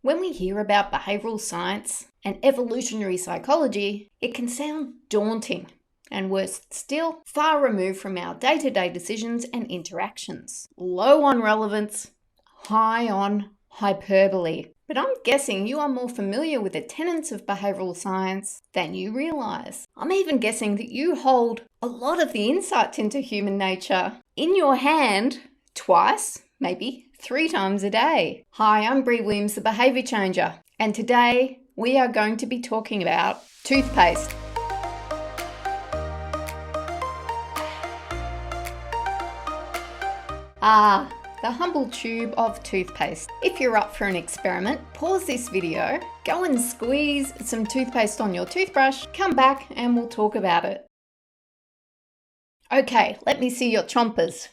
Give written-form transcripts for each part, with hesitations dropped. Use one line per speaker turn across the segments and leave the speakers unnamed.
When we hear about behavioral science and evolutionary psychology, it can sound daunting and, worse still, far removed from our day-to-day decisions and interactions. Low on relevance, high on hyperbole. But I'm guessing you are more familiar with the tenets of behavioral science than you realize. I'm even guessing that you hold a lot of the insights into human nature in your hand twice, maybe 3 times a day. Hi, I'm Bree Williams, the Behavior Changer, and today we are going to be talking about toothpaste. The humble tube of toothpaste. If you're up for an experiment, pause this video, go and squeeze some toothpaste on your toothbrush, come back and we'll talk about it. Okay, let me see your chompers.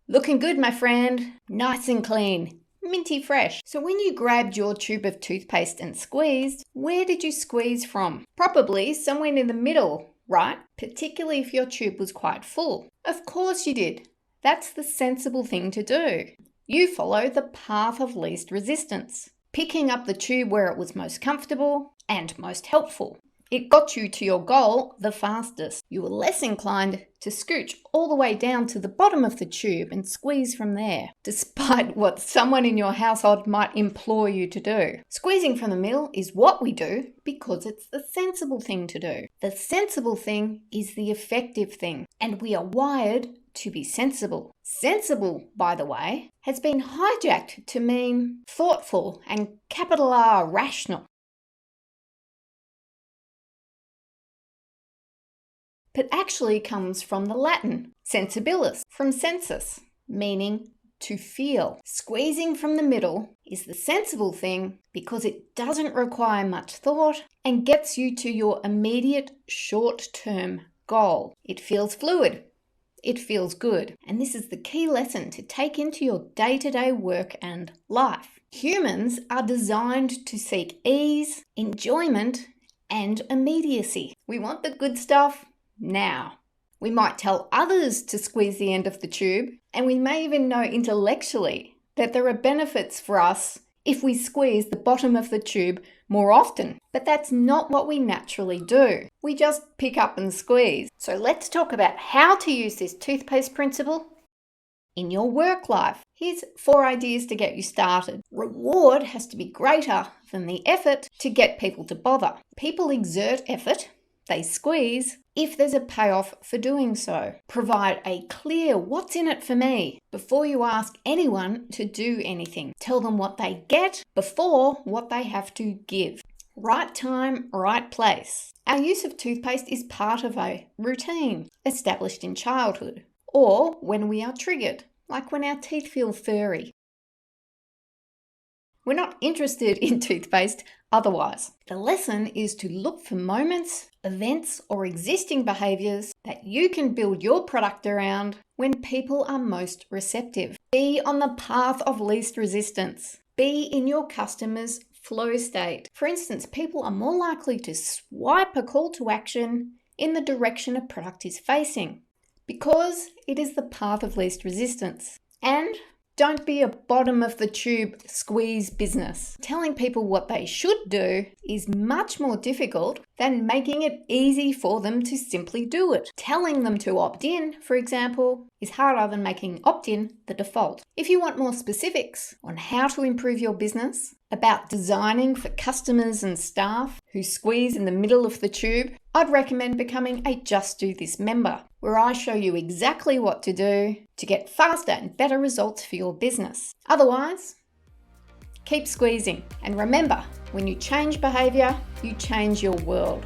Looking good, my friend. Nice and clean. Minty fresh. So when you grabbed your tube of toothpaste and squeezed, where did you squeeze from? Probably somewhere in the middle, right? Particularly if your tube was quite full. Of course you did. That's the sensible thing to do. You follow the path of least resistance, picking up the tube where it was most comfortable and most helpful. It got you to your goal the fastest. You were less inclined to scooch all the way down to the bottom of the tube and squeeze from there, despite what someone in your household might implore you to do. Squeezing from the middle is what we do because it's the sensible thing to do. The sensible thing is the effective thing, and we are wired to be sensible. Sensible, by the way, has been hijacked to mean thoughtful and capital R rational. But actually comes from the Latin sensibilis, from sensus, meaning to feel. Squeezing from the middle is the sensible thing because it doesn't require much thought and gets you to your immediate short-term goal. It feels fluid. It feels good. And this is the key lesson to take into your day-to-day work and life. Humans are designed to seek ease, enjoyment, and immediacy. We want the good stuff now. We might tell others to squeeze the end of the tube, and we may even know intellectually that there are benefits for us if we squeeze the bottom of the tube more often. But that's not what we naturally do. We just pick up and squeeze. So let's talk about how to use this toothpaste principle in your work life. Here's 4 ideas to get you started. Reward has to be greater than the effort to get people to bother. People exert effort, they squeeze, if there's a payoff for doing so. Provide a clear what's in it for me before you ask anyone to do anything. Tell them what they get before what they have to give. Right time, right place. Our use of toothpaste is part of a routine established in childhood or when we are triggered, like when our teeth feel furry. We're not interested in toothpaste otherwise. The lesson is to look for moments, events, or existing behaviors that you can build your product around when people are most receptive. Be on the path of least resistance. Be in your customer's flow state. For instance, people are more likely to swipe a call to action in the direction a product is facing because it is the path of least resistance. And don't be a bottom of the tube squeeze business. Telling people what they should do is much more difficult than making it easy for them to simply do it. Telling them to opt in, for example, is harder than making opt-in the default. If you want more specifics on how to improve your business, about designing for customers and staff who squeeze in the middle of the tube, I'd recommend becoming a Just Do This member, where I show you exactly what to do to get faster and better results for your business. Otherwise, keep squeezing. And remember, when you change behavior, you change your world.